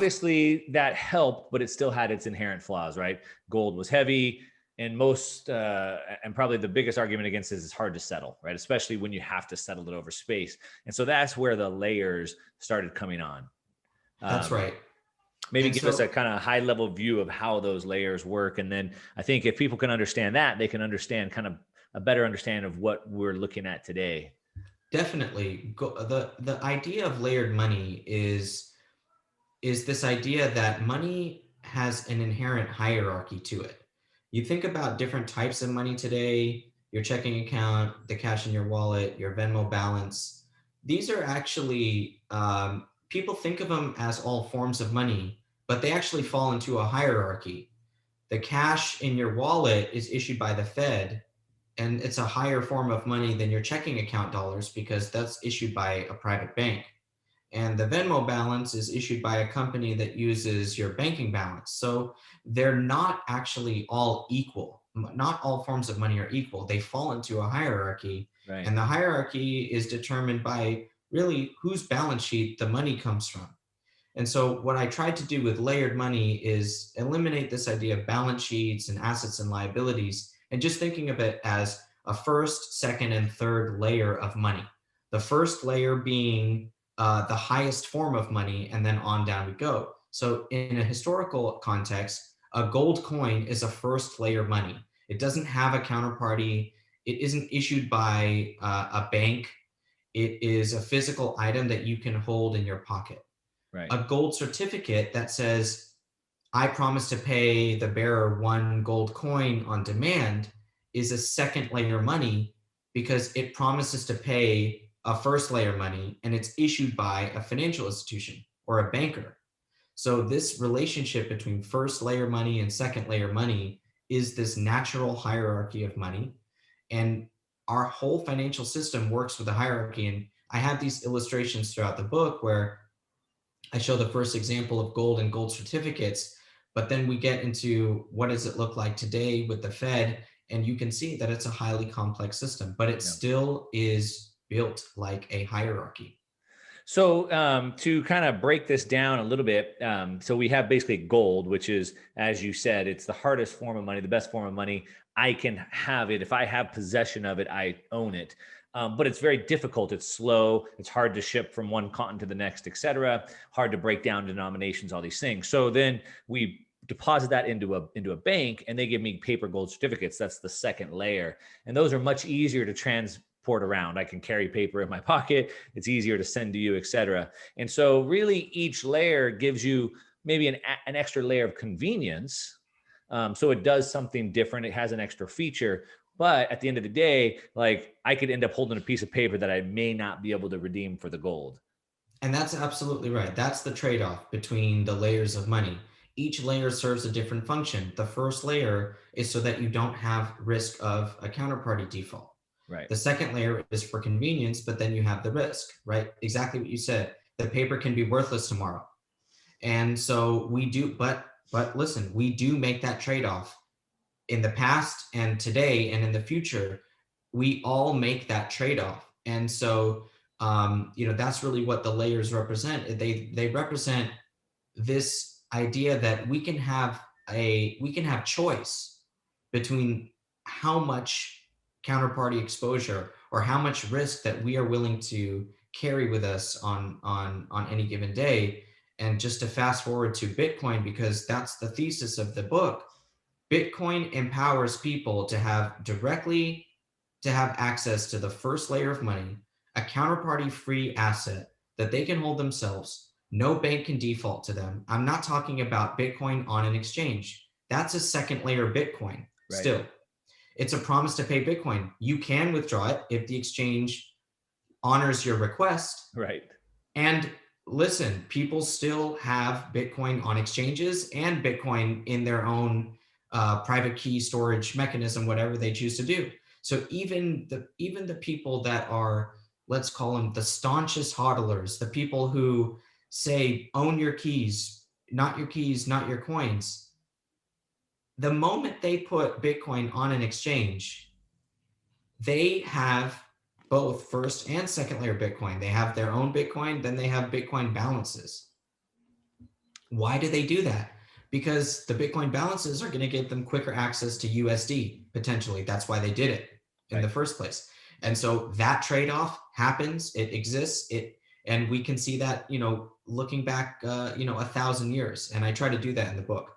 obviously that helped, but it still had its inherent flaws, right? Gold was heavy, and and probably the biggest argument against it is it's hard to settle, right? Especially when you have to settle it over space. And so that's where the layers started coming on. That's Um, right. Maybe And give us a so kind of high level view of how those layers work. And then I think if people can understand that, they can understand kind of a better understanding of what we're looking at today. definitely the idea of layered money is this idea that money has an inherent hierarchy to it. You think about different types of money today, your checking account, the cash in your wallet, your Venmo balance. These are actually, people think of them as all forms of money, but they actually fall into a hierarchy. The cash in your wallet is issued by the Fed, and it's a higher form of money than your checking account dollars because that's issued by a private bank. And the Venmo balance is issued by a company that uses your banking balance. So they're not actually all equal. Not all forms of money are equal. They fall into a hierarchy. Right. And the hierarchy is determined by really whose balance sheet the money comes from. And so what I tried to do with layered money is eliminate this idea of balance sheets and assets and liabilities and just thinking of it as a first, second, and third layer of money. The first layer being the highest form of money, and then on down we go. So in a historical context, a gold coin is a first layer money. It doesn't have a counterparty. It isn't issued by a bank. It is a physical item that you can hold in your pocket. Right. A gold certificate that says, I promise to pay the bearer one gold coin on demand is a second layer money because it promises to pay a first layer money and it's issued by a financial institution or a banker. So this relationship between first layer money and second layer money is this natural hierarchy of money. And our whole financial system works with a hierarchy. And I have these illustrations throughout the book where I show the first example of gold and gold certificates, but then we get into what does it look like today with the Fed, and you can see that it's a highly complex system, but it Yeah. still is built like a hierarchy. So to kind of break this down a little bit, so we have basically gold, which is, as you said, it's the hardest form of money, the best form of money. I can have it. If I have possession of it, I own it. But it's very difficult. It's slow. It's hard to ship from one continent to the next, et cetera. Hard to break down denominations, all these things. So then we deposit that into a bank, and they give me paper gold certificates. That's the second layer, and those are much easier to transport around. I can carry paper in my pocket. It's easier to send to you, et cetera. And so really each layer gives you maybe an extra layer of convenience. So it does something different. It has an extra feature. But at the end of the day, like I could end up holding a piece of paper that I may not be able to redeem for the gold. And that's absolutely right. That's the trade off between the layers of money. Each layer serves a different function. The first layer is so that you don't have risk of a counterparty default. Right. The second layer is for convenience, but then you have the risk, right? Exactly what you said. The paper can be worthless tomorrow. And so we do, but listen, we do make that trade-off in the past and today and in the future. We all make that trade-off. And so that's really what the layers represent. They represent this idea that we can have choice between how much counterparty exposure or how much risk that we are willing to carry with us on any given day. And just to fast forward to Bitcoin, because that's the thesis of the book, Bitcoin empowers people to have access to the first layer of money, a counterparty free asset that they can hold themselves. No bank can default to them. I'm not talking about Bitcoin on an exchange. That's a second layer Bitcoin Right. still. It's a promise to pay Bitcoin. You can withdraw it if the exchange honors your request. Right. And listen, people still have Bitcoin on exchanges and Bitcoin in their own private key storage mechanism, whatever they choose to do. So even the people that are, let's call them the staunchest hodlers, the people who say own your keys, not your coins. The moment they put Bitcoin on an exchange, they have both first and second layer Bitcoin. They have their own Bitcoin, then they have Bitcoin balances. Why do they do that? Because the Bitcoin balances are going to give them quicker access to USD potentially. That's why they did it in Right. the first place. And so that trade-off happens. It exists. And we can see that, looking back, 1,000 years. And I try to do that in the book.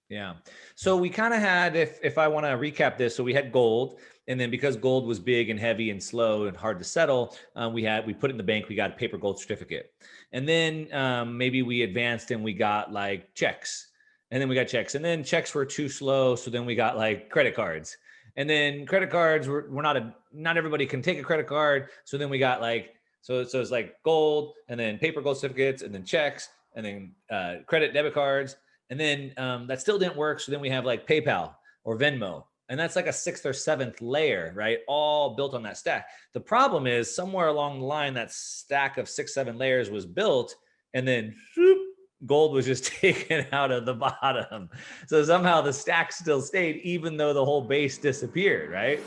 Yeah. So we kind of had, if I want to recap this, so we had gold, and then because gold was big and heavy and slow and hard to settle, we put it in the bank. We got a paper gold certificate, and then maybe we advanced and we got like checks, and then we got checks, and then checks were too slow, so then we got like credit cards, and then credit cards were not everybody can take a credit card, so then we got like so it's like gold, and then paper gold certificates, and then checks, and then credit debit cards. And then that still didn't work. So then we have like PayPal or Venmo. And that's like a sixth or seventh layer, right? All built on that stack. The problem is somewhere along the line, that stack of 6, 7 layers was built. And then whoop, gold was just taken out of the bottom. So somehow the stack still stayed, even though the whole base disappeared, right?